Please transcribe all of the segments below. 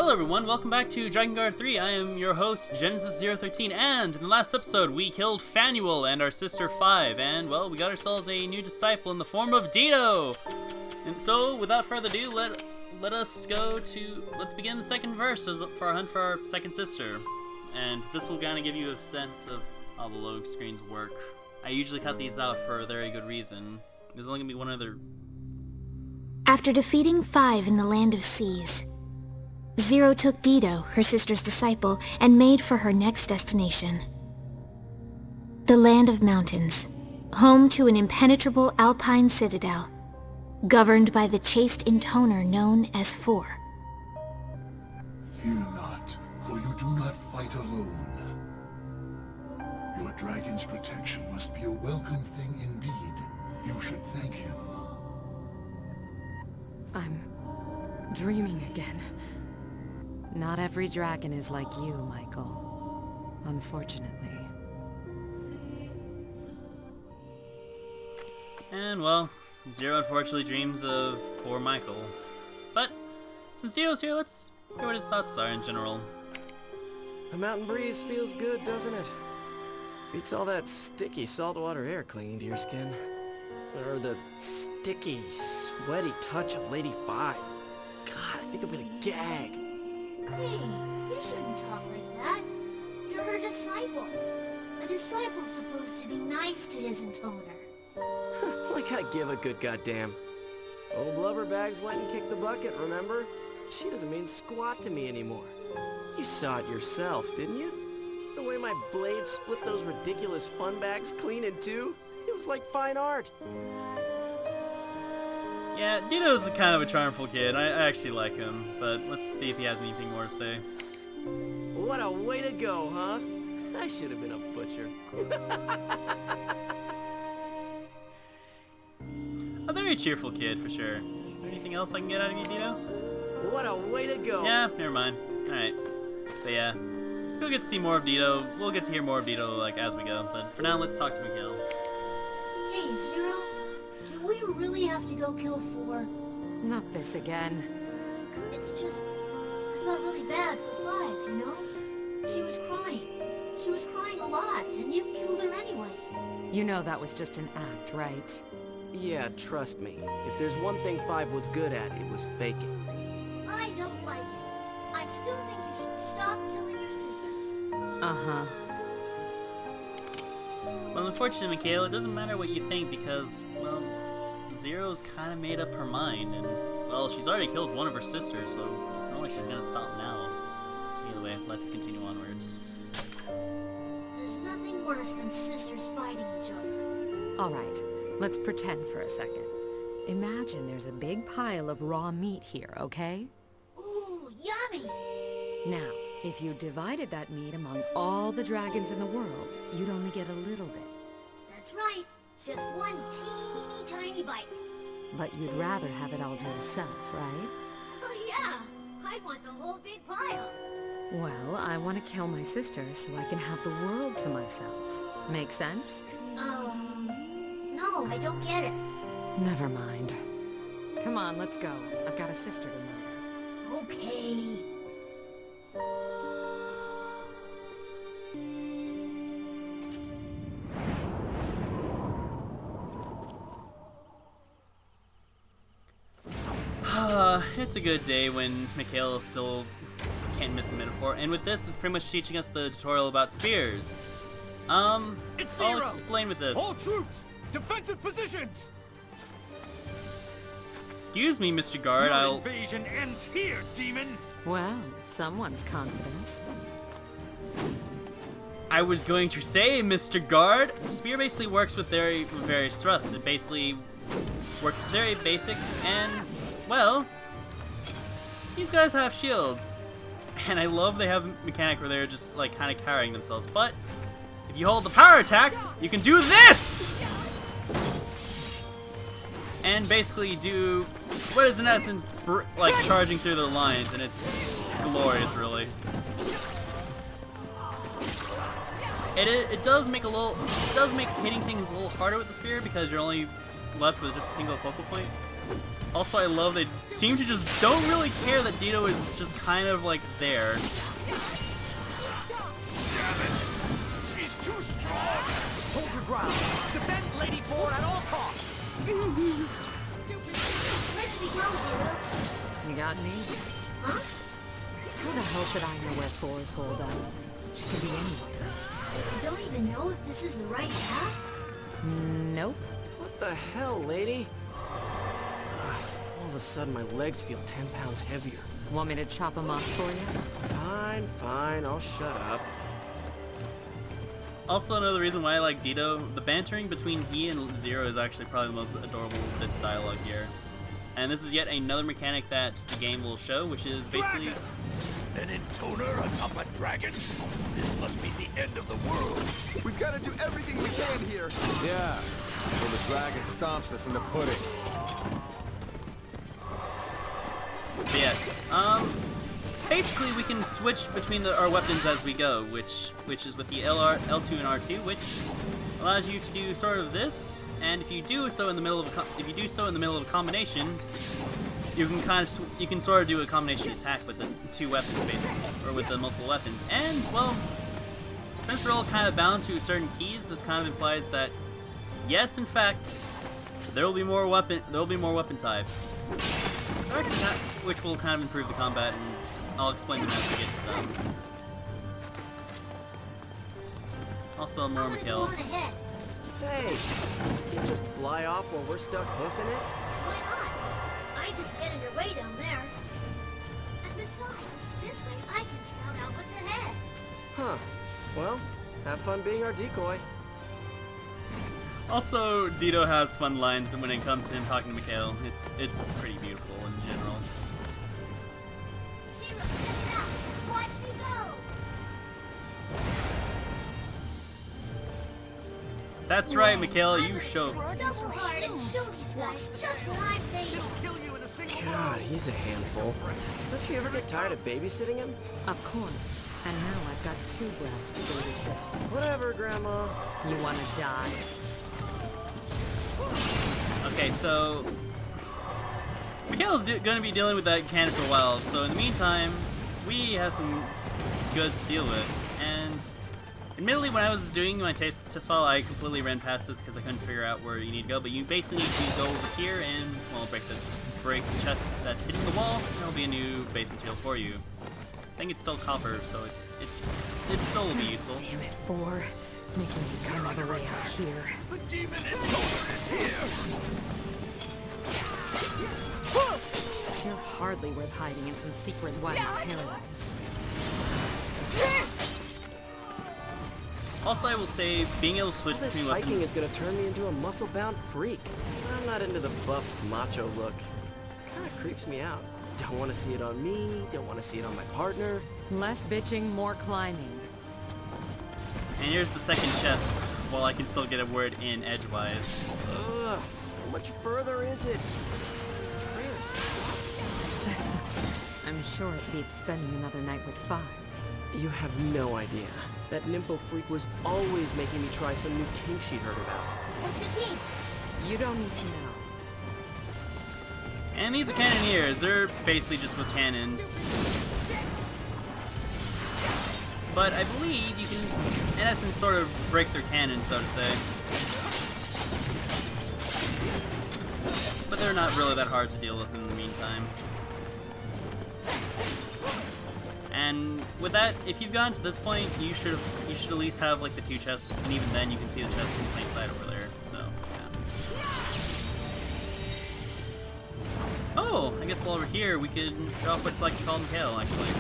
Hello everyone, welcome back to Drakengard 3. I am your host, Genesis013, and in the last episode we killed Fanuel and our sister 5, and well, we got ourselves a new disciple in the form of Dido! And so, without further ado, let's begin the second verse for our hunt for our second sister. And this will kind of give you a sense of how the load screens work. I usually cut these out for a very good reason. There's only going to be one other... After defeating 5 in the Land of Seas, Zero took Dido, her sister's disciple, and made for her next destination. The Land of Mountains, home to an impenetrable alpine citadel, governed by the chaste Intoner known as 4. Fear not, for you do not fight alone. Your dragon's protection must be a welcome thing indeed. You should thank him. I'm dreaming again. Not every dragon is like you, Michael. Unfortunately. And well, Zero unfortunately dreams of poor Michael. But, since Zero's here, let's hear what his thoughts are in general. The mountain breeze feels good, doesn't it? Beats all that sticky saltwater air clinging to your skin. Or the sticky, sweaty touch of Lady 5. God, I think I'm gonna gag. Hey, you shouldn't talk like that. You're her disciple. A disciple's supposed to be nice to his Intoner. Like I give a good goddamn. Old Blubberbags went and kicked the bucket, remember? She doesn't mean squat to me anymore. You saw it yourself, didn't you? The way my blade split those ridiculous fun bags clean in two? It was like fine art. Yeah, Dido's kind of a charmful kid. I actually like him, but let's see if he has anything more to say. What a way to go, huh? I should have been a butcher. A very cheerful kid, for sure. Is there anything else I can get out of you, Dido? What a way to go. Yeah, never mind. Alright. But yeah, we'll get to see more of Dido. We'll get to hear more of Dido, like, as we go. But for now, let's talk to Mikhail. Hey, Zero, do we really have to go kill 4? Not this again. It's just, I felt really bad for 5, you know? She was crying. She was crying a lot, and you killed her anyway. You know that was just an act, right? Yeah, trust me. If there's one thing 5 was good at, it was faking. I don't like it. I still think you should stop killing your sisters. Uh-huh. Well, unfortunately, Mikhail, it doesn't matter what you think because, well, Zero's kind of made up her mind, and, well, she's already killed one of her sisters, so it's not like she's gonna stop now. Either way, let's continue onwards. There's nothing worse than sisters fighting each other. All right, let's pretend for a second. Imagine there's a big pile of raw meat here, okay? Ooh, yummy! Now, if you divided that meat among all the dragons in the world, you'd only get a little bit. That's right. Just one teeny tiny bite. But you'd rather have it all to yourself, right? Oh yeah, I want the whole big pile. Well, I want to kill my sisters so I can have the world to myself. Make sense? No, I don't get it. Never mind. Come on, let's go. I've got a sister to murder. Okay. It's a good day when Mikhail still can't miss a metaphor, and with this, it's pretty much teaching us the tutorial about spears. I'll explain with this. All troops, defensive positions. Excuse me, Mr. Guard, Your invasion ends here, demon. Well, someone's confident. I was going to say, Mr. Guard, spear basically works with various thrusts. It basically works very basic, and, well, these guys have shields. And I love they have a mechanic where they're just, like, kind of carrying themselves. But if you hold the power attack, you can do this! And basically do what is in essence like charging through the lines, and it's glorious, really. It does make hitting things a little harder with the spear because you're only left with just a single focal point. Also, I love they seem to just don't really care that Dito is just kind of like there. Damn it! She's too strong! Hold your ground! Defend Lady Four at all costs! Where should we go, Zero? You got me? Huh? How the hell should I know where Thor's hold on? She could be anywhere. So you don't even know if this is the right path? Nope. What the hell, lady? All of a sudden, my legs feel 10 pounds heavier. Want me to chop him off for you? Fine, fine, I'll shut up. Also, another reason why I like Dito, the bantering between he and Zero is actually probably the most adorable bits of dialogue here. And this is yet another mechanic that the game will show, which is basically... An Intoner atop a dragon? This must be the end of the world. We've got to do everything we can here. Yeah, so the dragon stomps us in the pudding. But yes, basically we can switch between our weapons as we go, which is with the L2 and R2, which allows you to do sort of this. And if you do so in the middle of a combination, you can sort of do a combination attack with the two weapons basically, or with the multiple weapons. And well, since they're all kind of bound to certain keys, this kind of implies that yes, in fact, there will be more weapon types, which will kind of improve the combat, and I'll explain them as we get to them. Also, more I'm gonna go Mikhail. on ahead. Hey, you just fly off while we're stuck hoofing it? Why not? I just get in your way down there. And besides, this way I can scout out what's ahead. Huh. Well, have fun being our decoy. Also, Dito has fun lines when it comes to him talking to Mikhail. It's pretty beautiful in general. Zero, check it out. Watch me go. That's right, Mikhail, you show. Double hard and show these guys just what I'm made of. Kill you in a single God, he's a handful. Don't you ever get tired of babysitting him? Of course. And now I've got 2 brats to babysit. Whatever, Grandma. You wanna die? Okay, so Mikhail's going to be dealing with that cannon for a while. So in the meantime, we have some goods to deal with. And admittedly, when I was doing my test file, I completely ran past this because I couldn't figure out where you need to go. But you basically need to go over here and, well, break the chest that's hitting the wall, and there'll be a new base material for you. I think it's still copper, so it still will be useful. Damn it, 4. Making me come all the way out here. The demon Intoner is here! You're hardly worth hiding in some secret wild paradise. Also, I will say, being able to switch All this between hiking weapons... is gonna turn me into a muscle-bound freak. I'm not into the buff, macho look. Kinda creeps me out. Don't want to see it on me, don't want to see it on my partner. Less bitching, more climbing. And here's the second chest, while I can still get a word in edgewise. Ugh, how much further is it? This trail sucks. I'm sure it beats spending another night with 5. You have no idea. That nympho freak was always making me try some new kink she'd heard about. What's a key? You don't need to know. And these are cannoneers. They're basically just with cannons. But I believe you can, in essence, sort of break their cannon, so to say. But they're not really that hard to deal with in the meantime. And with that, if you've gotten to this point, you should at least have like the 2 chests, and even then you can see the chests in plain sight over there. So yeah. Oh, I guess while we're here, we could show off what it's like to call Mikhail, actually.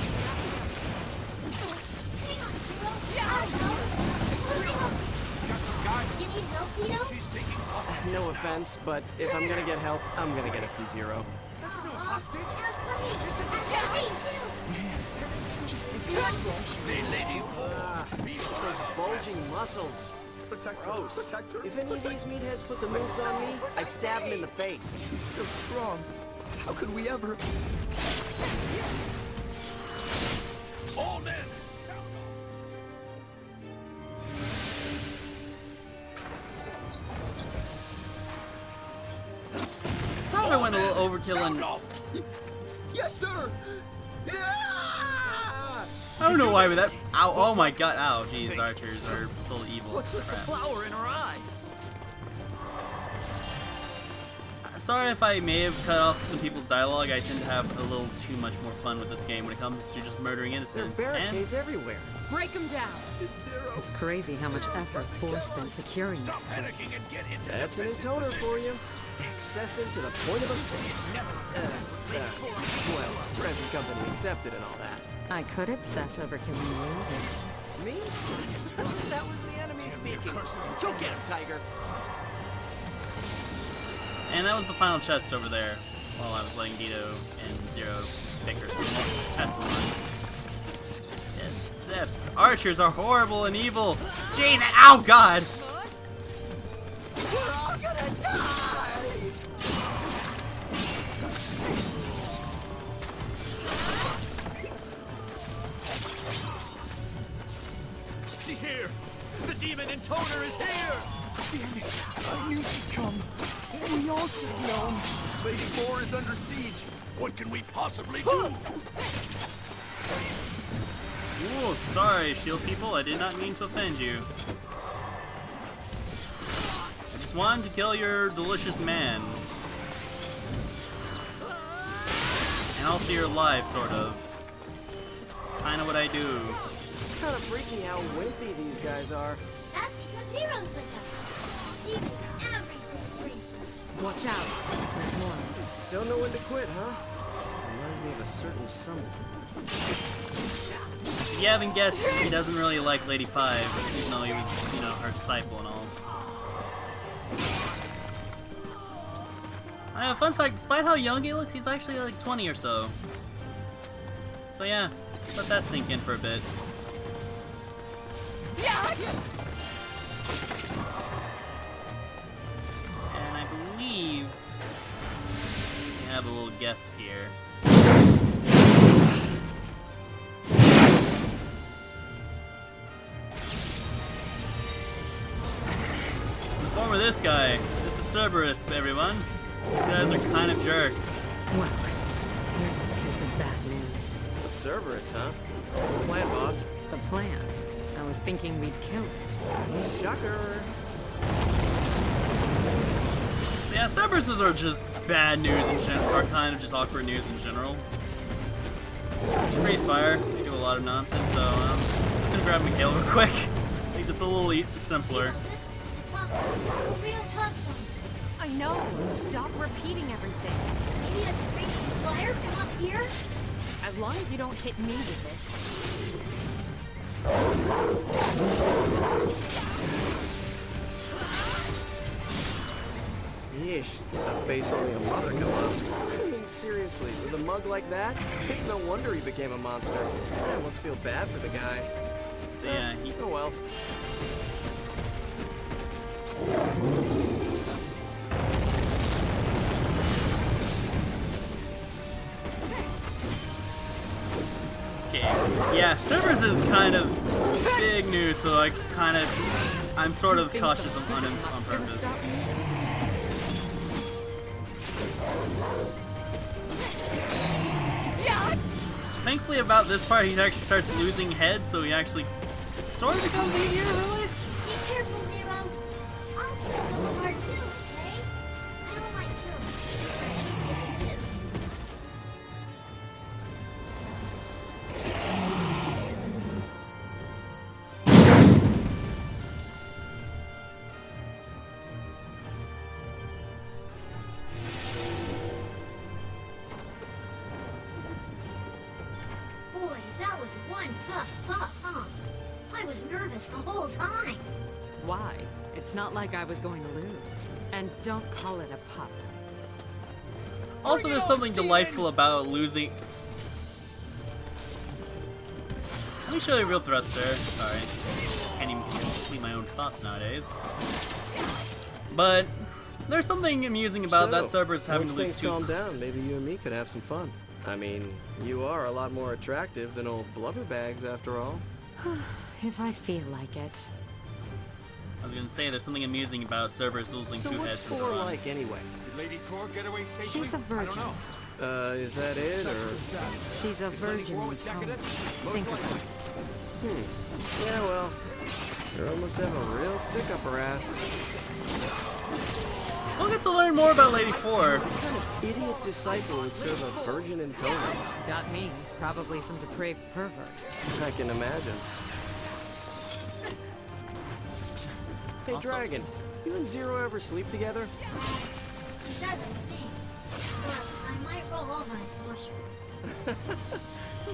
Hang on, Zero. I'll help. You need help, Vito? She's taking hostage. No offense, but if I'm gonna get help, I'm gonna get it from Zero. As for me. As for me, too. Stay, Lady Those bulging muscles. Protect her. Gross. Protect her. If any of these meatheads put the moves on me, I'd stab them in the face. She's so strong. How could we ever? all men! Probably one of a little overkill and Yes, sir. Yeah! I don't know why, but that ow, oh my god, ow, these archers are so evil. What's with the Crap. flower in her eye? I'm sorry if I may have cut off some people's dialogue. I tend to have a little too much more fun with this game when it comes to just murdering There are innocents. barricades everywhere. Break them down. It's Zero. It's crazy how much effort Force spent securing Stop this place. panicking and get into That's an defensive Intoner for position. you. Excessive to the point of obsession. Well, present company accepted and all that. I could obsess over killing you. Me? That was the enemy speaking. Go get him, Tiger. And that was the final chest over there while I was letting Dito and Zero pick her some chests of mine. Yeah, archers are horrible and evil. Jeez, ow, God! We're all gonna die! She's here! The demon Intoner is here! Damn it! I knew she'd come. We all should have known. Lady 4 is under siege. What can we possibly do? Ooh, sorry, shield people. I did not mean to offend you. I just wanted to kill your delicious man. And also you're alive, sort of. It's kind of what I do. Kind of freaky how wimpy these guys are. That's because Zero's with us. She makes everything free. Watch out. There's more. Don't know when to quit, huh? Reminds me of a certain someone. If you haven't guessed, he doesn't really like Lady 5, even though he was, you know, her disciple and all. Fun fact, despite how young he looks, he's actually like 20 or so. So yeah, let that sink in for a bit. And I believe we have a little guest here. In the form of this guy. This is Cerberus, everyone. You guys are kind of jerks. Well, here's a piece of bad news. The Cerberus, huh? What's the plan, boss? The plan. I was thinking we'd kill it. Shocker. So yeah, Cerberuses are just bad news in general, or kind of just awkward news in general. Great fire. They do a lot of nonsense, so I'm just gonna grab Mikhail real quick. Make this a little simpler. Zero, this is the tough one. The real tough one. I know. Stop repeating everything. Maybe I can bring some fire from up here? As long as you don't hit me with it. Yeesh, it's a face only a mother can love. I mean, seriously, with a mug like that, it's no wonder he became a monster. I almost feel bad for the guy. So yeah, he Oh well. okay. Yeah, Cerberus is kind of big news, so I'm sort of cautious on him on purpose. Thankfully about this part, he actually starts losing heads, so he actually sort of becomes easier, really? Be careful, Zero. I'll try a little hard too, okay? I don't like killing. Boy, that was one tough pup, huh? I was nervous the whole time. Why? It's not like I was going to lose. And don't call it a pup. Also, there's something delightful about losing. Let me show you a real thruster. Sorry. Can't even complete my own thoughts nowadays. But there's something amusing about that Cerberus having to once lose things two. calm down, maybe you and me could have some fun. I mean, you are a lot more attractive than old blubber bags after all. If I feel like it. I was gonna say, there's something amusing about Cerberus losing So two what's heads from 4 the run. like anyway? Did Lady 4 get away safely? She's a virgin. I don't know. Is that it, or...? She's a virgin in tone. Think about it. Yeah, well, you're almost have a real stick up her ass. We'll get to learn more about Lady 4. What kind of idiot disciple would serve a virgin in Intoner? Got me. Probably some depraved pervert. I can imagine. Hey, Awesome. Dragon, you and Zero ever sleep together? He says I stink. Plus, I might roll over and smush her.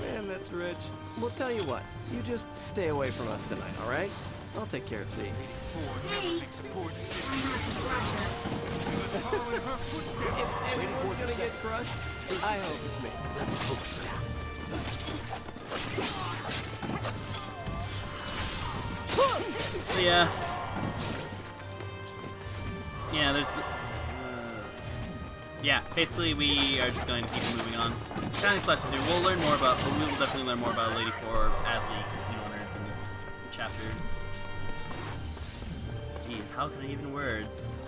Man, that's rich. Well, tell you what, you just stay away from us tonight, all right? I'll take care of Z. Hey, I'm not to brush her. If anyone's gonna get crushed, I hope it's me. Let's hope so. So yeah. Yeah, there's... yeah, basically we are just going to keep moving on. Kind of slash through. We'll learn more about... we will definitely learn more about Lady 4 as we continue onwards in this chapter. Jeez, how can I even words?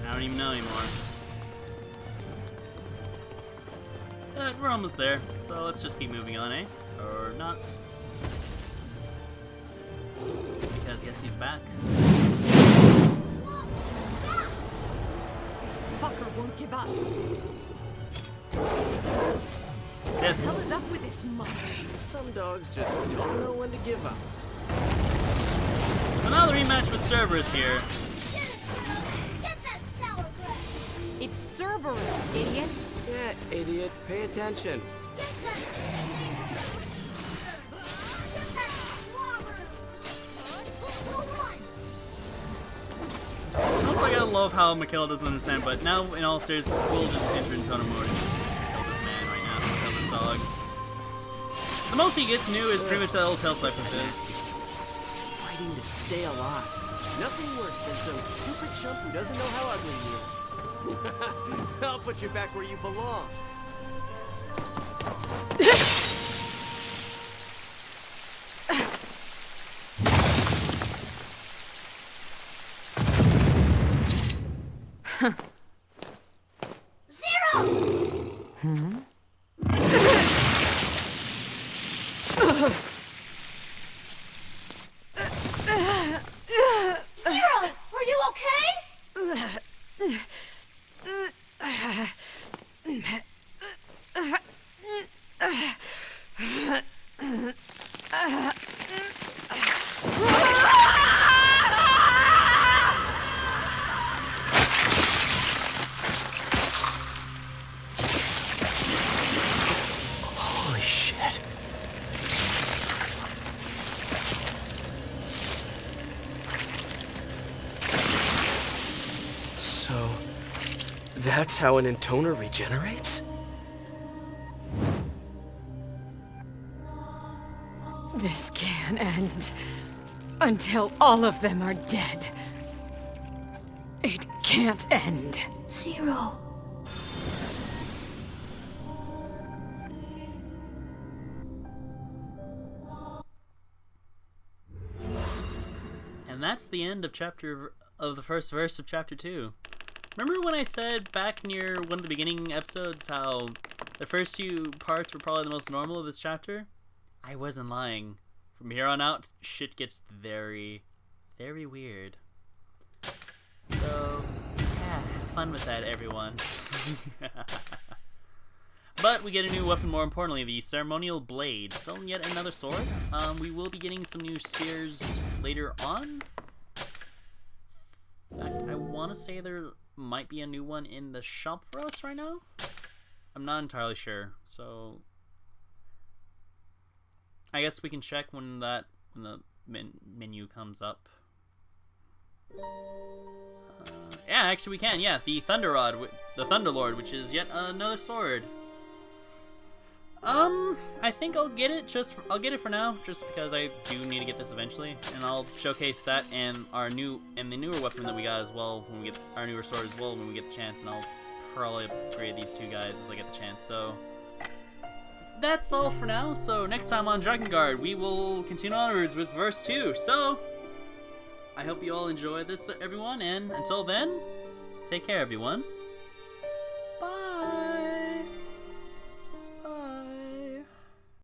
I don't even know anymore. But we're almost there, so let's just keep moving on, eh? Or not. Because guess he's back. This fucker won't give up. Yes. What the hell is up with this mutt? Some dogs just don't know when to give up. So now the rematch with Cerberus here. Get that sauerkraut! It's Cerberus, idiot. Yeah, idiot, pay attention. Get that slobber! Go on! Also, I gotta love how Michaela doesn't understand, but now, in all seriousness, we'll just enter Intoner mode and just kill this man right now. Kill this dog. The most he gets new is pretty much that little tail swipe of his. Fighting to stay alive. Nothing worse than some stupid chump who doesn't know how ugly he is. I'll put you back where you belong. Zero! Are you okay? Holy shit. So, that's how an Intoner regenerates? This can't end until all of them are dead. It can't end. Zero. And that's the end of the first verse of chapter 2. Remember when I said back near one of the beginning episodes how the first few parts were probably the most normal of this chapter? I wasn't lying. From here on out, shit gets very, very weird. So, yeah, have fun with that, everyone. But we get a new weapon, more importantly, the ceremonial blade. So yet another sword. We will be getting some new spears later on. In fact, I want to say there might be a new one in the shop for us right now. I'm not entirely sure, so I guess we can check when the menu comes up. Yeah, actually we can. Yeah, the Thunder Rod, the Thunderlord, which is yet another sword. I think I'll get it. I'll get it for now, just because I do need to get this eventually, and I'll showcase that and the newer weapon that we got as well when we get our newer sword as well when we get the chance, and I'll probably upgrade these two guys as I get the chance. So that's all for now. So next time on Drakengard, we will continue onwards with verse 2. So I hope you all enjoy this, everyone, and until then, take care, everyone.